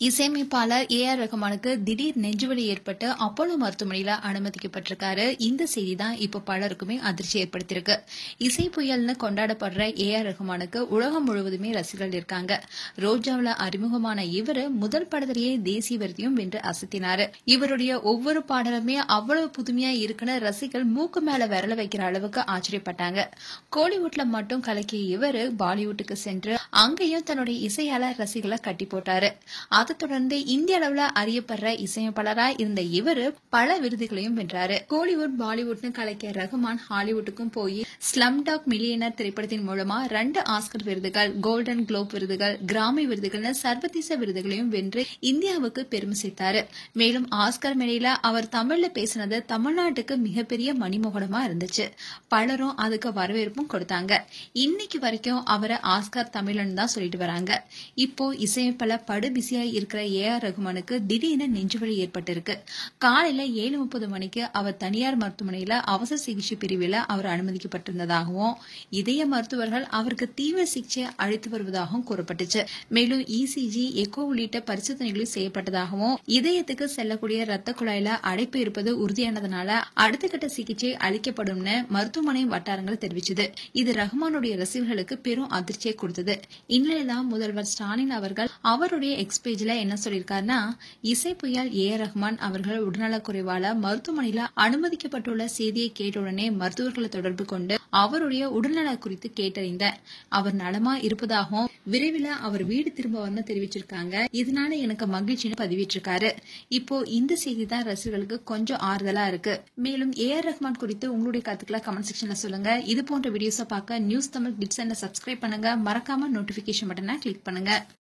இசையமைப்பாளர் ஏ.ஆர். ரஹ்மானுக்கு திடீர் நெஞ்சுவலி ஏற்பட்டு அப்போலோ மருத்துவமனையில அனுமதிக்கப்பட்டிருக்காரு. இந்த செய்தி தான் இப்ப பலருக்குமே அதிர்ச்சி ஏற்படுத்தியிருக்கு. இசை புயல்னு கொண்டாடப்படுற ஏ.ஆர். ரஹ்மானுக்கு உலகம் முழுவதுமே ரசிகர்கள் இருக்காங்க. ரோஜாவுல அறிமுகமான இவரு முதல் படத்திலேயே தேசிய விருதையும் வென்று அசத்தினாரு. இவருடைய ஒவ்வொரு பாடலுமே அவ்வளவு புதுமையா இருக்குன்னு ரசிகர்கள் மூக்கு மேல விரல வைக்கிற அளவுக்கு ஆச்சரியப்பட்டாங்க. கோலிவுட்ல மட்டும் கலக்கிய இவரு பாலிவுட்டுக்கு சென்று அங்கேயும் தன்னுடைய இசையால ரசிகர்களை கட்டி போட்டாரு. அதை தொடர்ந்து இந்திய அளவுல அறியப்படுற இசையமைப்பாளராய் இருந்த இவரு பல விருதுகளையும் வென்றாரு. கோலிவுட் பாலிவுட்னு கலக்கிய ரஹ்மான் ஹாலிவுட்டுக்கும் போய் ஸ்லம்டாக் மில்லியனர் திரைப்படத்தின் மூலமா 2 ஆஸ்கர் விருதுகள், கோல்டன் குளோப் விருதுகள், கிராமி விருதுகள்னு சர்வதேச விருதுகளையும் வென்று இந்தியாவுக்கு பெருமை சேர்த்தாரு. மேலும் ஆஸ்கர் மேடையில அவர் தமிழ்ல பேசினது தமிழ்நாட்டுக்கு மிகப்பெரிய மணிமகுடமா இருந்துச்சு. பலரும் அதுக்கு வரவேற்பும் கொடுத்தாங்க. இன்னைக்கு வரைக்கும் அவரை ஆஸ்கர் தமிழன் தான் சொல்லிட்டு வராங்க. இப்போ இசையமைப்பாளர் படு பிஸியா இருக்கிற ஏ.ஆர். ரஹ்மானுக்கு திடீர்னு நெஞ்சுவலி ஏற்பட்டிருக்கு. காலையில 7:30 மணிக்கு அவர் தனியார் மருத்துவமனையில அவசர சிகிச்சை பிரிவில் அவர் அனுமதிக்கப்பட்டிருந்ததாகவும் இதய மருத்துவர்கள் அவருக்கு தீவிர சிகிச்சை அளித்து வருவதாகவும் கூறப்பட்டுச்சு. மேலும் இசிஜி, எக்கோ உள்ளிட்ட பரிசோதனைகளும் செய்யப்பட்டதாகவும் இதயத்துக்கு செல்லக்கூடிய ரத்த குழாயில அடைப்பு இருப்பது உறுதியானதுனால அடுத்த கட்ட சிகிச்சை அளிக்கப்படும் மருத்துவமனை வட்டாரங்கள் தெரிவிச்சது. இது ரஹ்மானுடைய ரசிகர்களுக்கு பெரும் அதிர்ச்சியை கொடுத்தது. இந்நிலையில்தான் முதல்வர் ஸ்டாலின் அவர்கள் அவருடைய எக்ஸ்பேஜ்ல என்ன சொல்லியிருக்காருன்னா, இசை புயல் ஏ.ஆர். ரஹ்மான் அவர்கள் உடல்நலக் குறைவால மருத்துவமனையில அனுமதிக்கப்பட்டுள்ள செய்தியை கேட்டவுடனே மருத்துவர்களை தொடர்பு கொண்டு அவருடைய உடல்நலம் குறித்து கேட்டறிந்தேன். அவர் நலமா இருப்பதாகவும் விரைவில் அவர் வீடு திரும்புவார்னு தெரிவிச்சிருக்காங்க. இதனால எனக்கு மகிழ்ச்சின்னு பதிவிட்டிருக்காரு. இப்போ இந்த செய்தி தான் ரசிகர்களுக்கு கொஞ்சம் ஆறுதலா இருக்கு. மேலும் ஏ.ஆர். ரஹ்மான் குறித்து உங்களுடைய கருத்துக்களை கமெண்ட் செக்ஷன்ல சொல்லுங்க. இது போன்ற வீடியோஸை பார்க்க நியூஸ் தமிழ் கிட்ஸ் சப்ஸ்கிரைப் பண்ணுங்க. மறக்காம நோட்டிபிகேஷன் பட்டனை கிளிக் பண்ணுங்க.